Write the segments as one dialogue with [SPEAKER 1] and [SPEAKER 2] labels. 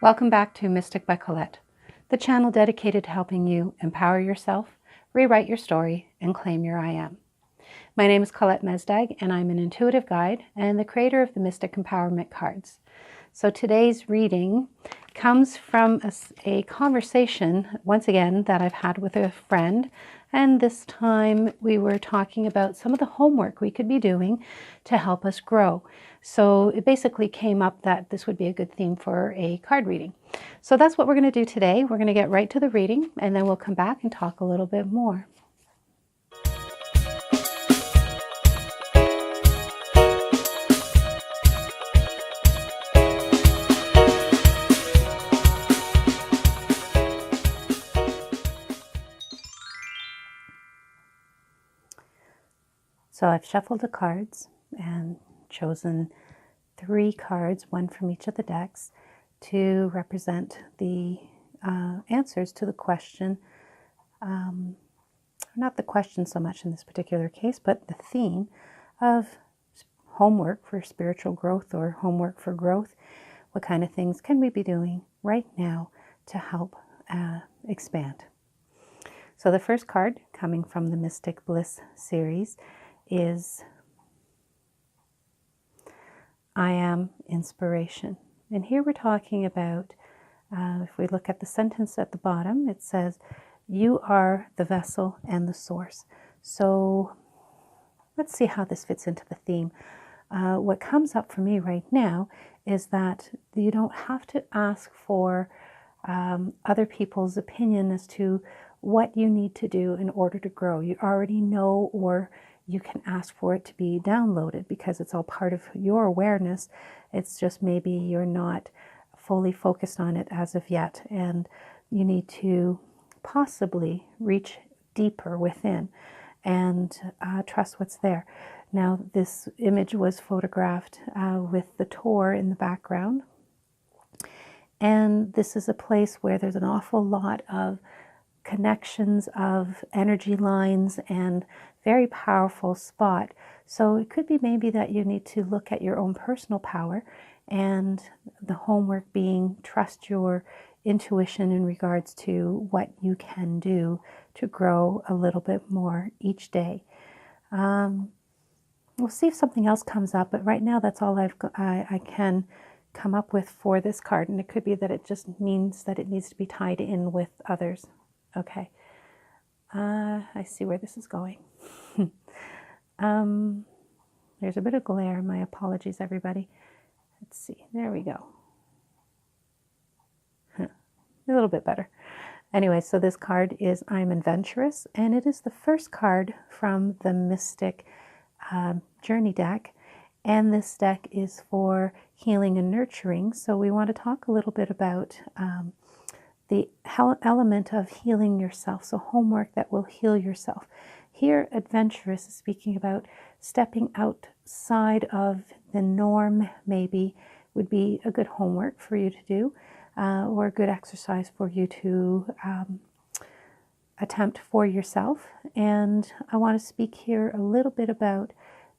[SPEAKER 1] Welcome back to Mystic by Colette, the channel dedicated to helping you empower yourself, rewrite your story, and claim your I Am. My name is Colette Mesdag, and I'm an intuitive guide and the creator of the Mystic Empowerment Cards. So today's reading comes from a conversation, once again, that I've had with a friend. And this time we were talking about some of the homework we could be doing to help us grow. So it basically came up that this would be a good theme for a card reading. So that's what we're going to do today. We're going to get right to the reading, and then we'll come back and talk a little bit more. So I've shuffled the cards and chosen 3 cards, one from each of the decks, to represent the answers to the question, not the question so much in this particular case, but the theme of homework for spiritual growth or homework for growth. What kind of things can we be doing right now to help expand? So the first card coming from the Mystic Bliss series is I Am Inspiration. And here we're talking about, if we look at the sentence at the bottom, it says, you are the vessel and the source. So let's see how this fits into the theme. What comes up for me right now is that you don't have to ask for other people's opinion as to what you need to do in order to grow. You already know, or you can ask for it to be downloaded because it's all part of your awareness. It's just maybe you're not fully focused on it as of yet, and you need to possibly reach deeper within and trust what's there. Now, this image was photographed with the Tor in the background, and this is a place where there's an awful lot of connections of energy lines and very powerful spot. So it could be maybe that you need to look at your own personal power, and the homework being trust your intuition in regards to what you can do to grow a little bit more each day. We'll see if something else comes up, but right now that's all I can come up with for this card, and it could be that it just means that it needs to be tied in with others. Okay, I see where this is going. There's a bit of glare. My apologies, everybody. Let's see. There we go. A little bit better. Anyway, so this card is I'm Adventurous, and it is the first card from the Mystic Journey deck. And this deck is for healing and nurturing. So we want to talk a little bit about the element of healing yourself, so homework that will heal yourself. Here, Adventurous is speaking about stepping outside of the norm, maybe, would be a good homework for you to do, or a good exercise for you to attempt for yourself. And I want to speak here a little bit about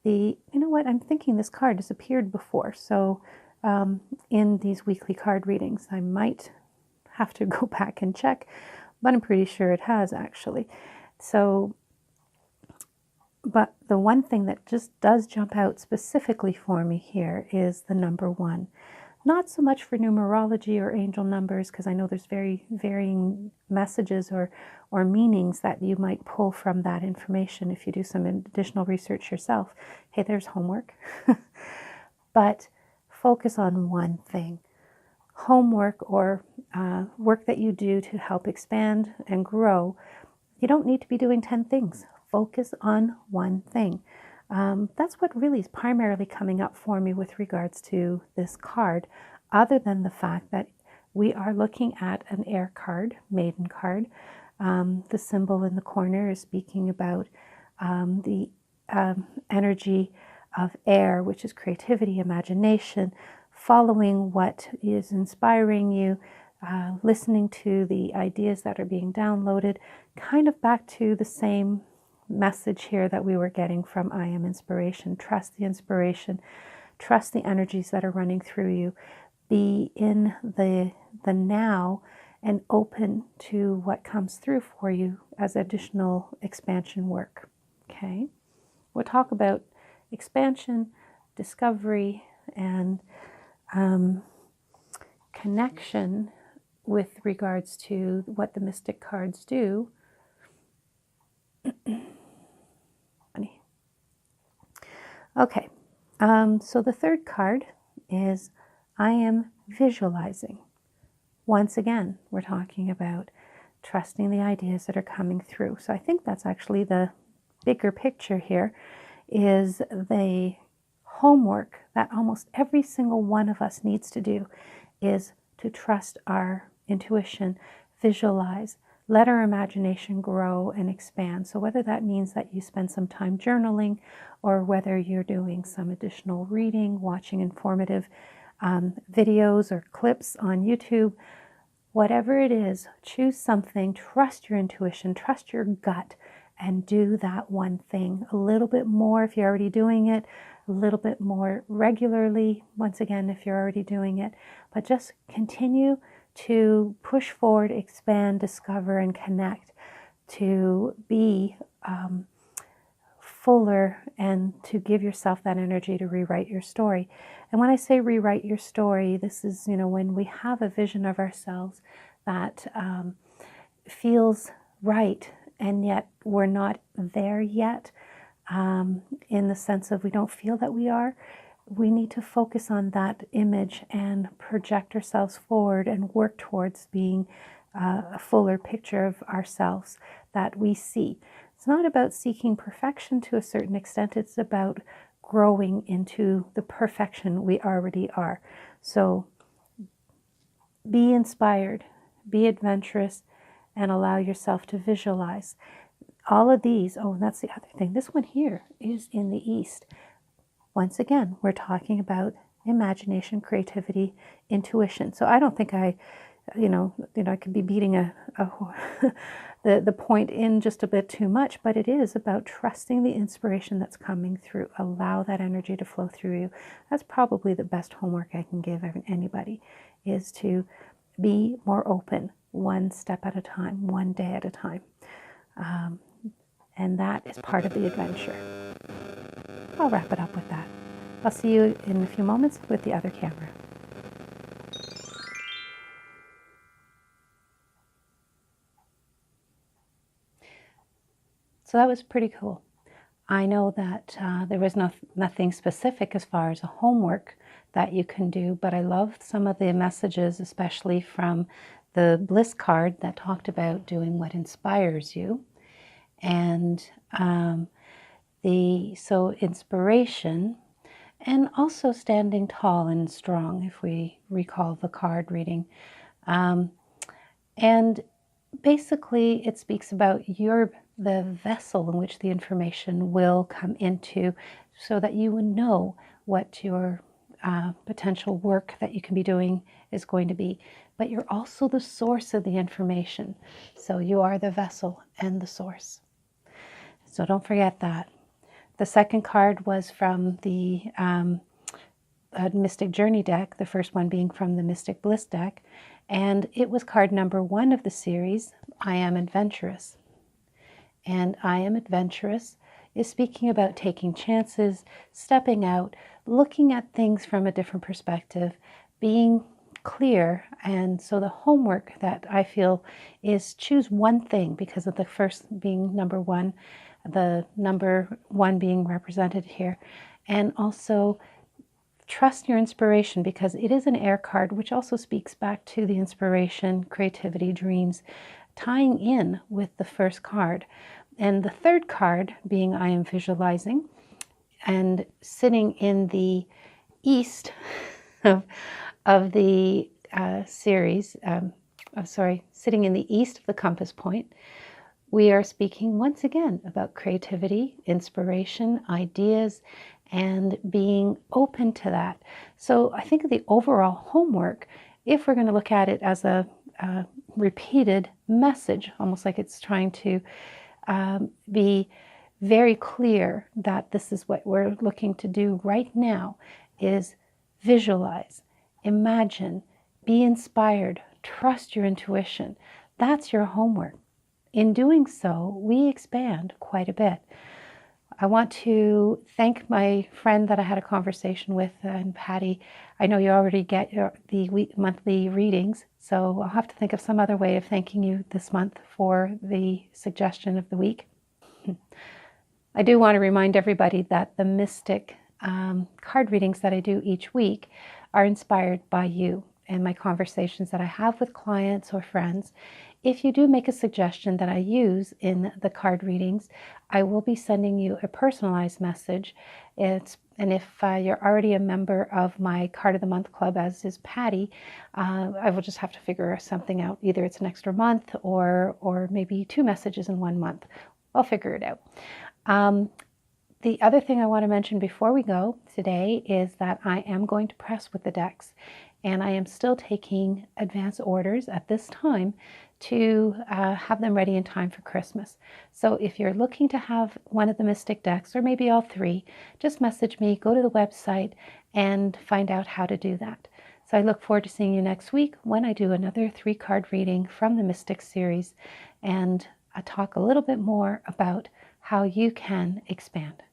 [SPEAKER 1] you know what, I'm thinking this card has appeared before, so in these weekly card readings, I might have to go back and check, but I'm pretty sure it has actually. So, but the one thing that just does jump out specifically for me here is the number 1. Not so much for numerology or angel numbers, because I know there's very varying messages or meanings that you might pull from that information if you do some additional research yourself. Hey, there's homework. But focus on one thing. Homework or work that you do to help expand and grow, you don't need to be doing 10 things. Focus on one thing. That's what really is primarily coming up for me with regards to this card, other than the fact that we are looking at an air card, maiden card. The symbol in the corner is speaking about the energy of air, which is creativity, imagination, following what is inspiring you, listening to the ideas that are being downloaded, kind of back to the same message here that we were getting from I Am Inspiration. Trust the inspiration, trust the energies that are running through you. be in the now and open to what comes through for you as additional expansion work. Okay, we'll talk about expansion, discovery, and connection with regards to what the mystic cards do. Okay, so the third card is I am visualizing. Once again, we're talking about trusting the ideas that are coming through. So I think that's actually the bigger picture here, is the homework that almost every single one of us needs to do, is to trust our intuition, visualize, let our imagination grow and expand. So whether that means that you spend some time journaling, or whether you're doing some additional reading, watching informative videos or clips on YouTube, whatever it is, choose something, trust your intuition, trust your gut, and do that one thing a little bit more if you're already doing it, a little bit more regularly, once again, if you're already doing it, but just continue to push forward, expand, discover, and connect, to be fuller and to give yourself that energy to rewrite your story. And when I say rewrite your story, this is, when we have a vision of ourselves that feels right, and yet we're not there yet, in the sense of we don't feel that we are. We need to focus on that image and project ourselves forward and work towards being a fuller picture of ourselves that we see. It's not about seeking perfection to a certain extent. It's about growing into the perfection we already are. So be inspired, be adventurous, and allow yourself to visualize. All of these, oh, and that's the other thing. This one here is in the East. Once again, we're talking about imagination, creativity, intuition. So I don't think I could be beating the point in just a bit too much, but it is about trusting the inspiration that's coming through. Allow that energy to flow through you. That's probably the best homework I can give anybody, is to be more open, one step at a time, one day at a time. And that is part of the adventure. I'll wrap it up with that. I'll see you in a few moments with the other camera. So that was pretty cool. I know that there was nothing specific as far as a homework that you can do, but I loved some of the messages, especially from the Bliss card that talked about doing what inspires you. And so inspiration, and also standing tall and strong, if we recall the card reading. And basically it speaks about the vessel in which the information will come into, so that you would know what your potential work that you can be doing is going to be. But you're also the source of the information. So you are the vessel and the source. So don't forget that. The second card was from the Mystic Journey deck, the first one being from the Mystic Bliss deck. And it was card number 1 of the series, I Am Adventurous. And I Am Adventurous is speaking about taking chances, stepping out, looking at things from a different perspective, being clear. And so the homework that I feel is choose one thing, because of the first being number 1, the number 1 being represented here. And also trust your inspiration, because it is an air card, which also speaks back to the inspiration, creativity, dreams, tying in with the first card. And the third card being I Am Visualizing, and sitting in the east of the series, sitting in the east of the compass point, we are speaking once again about creativity, inspiration, ideas, and being open to that. So I think the overall homework, if we're going to look at it as a repeated message, almost like it's trying to be very clear that this is what we're looking to do right now, is visualize Imagine, be inspired, trust your intuition. That's your homework. In doing so, we expand quite a bit. I want to thank my friend that I had a conversation with, and Patty. I know you already get the monthly readings, so I'll have to think of some other way of thanking you this month for the suggestion of the week. I do want to remind everybody that the Mystic card readings that I do each week are inspired by you and my conversations that I have with clients or friends. If you do make a suggestion that I use in the card readings, I will be sending you a personalized message. And if you're already a member of my Card of the Month Club, as is Patty, I will just have to figure something out. Either it's an extra month or maybe 2 messages in 1 month. I'll figure it out. The other thing I want to mention before we go today is that I am going to press with the decks, and I am still taking advance orders at this time to have them ready in time for Christmas. So if you're looking to have one of the Mystic decks, or maybe all 3, just message me, go to the website, and find out how to do that. So I look forward to seeing you next week when I do another 3-card reading from the Mystic series, and I talk a little bit more about how you can expand.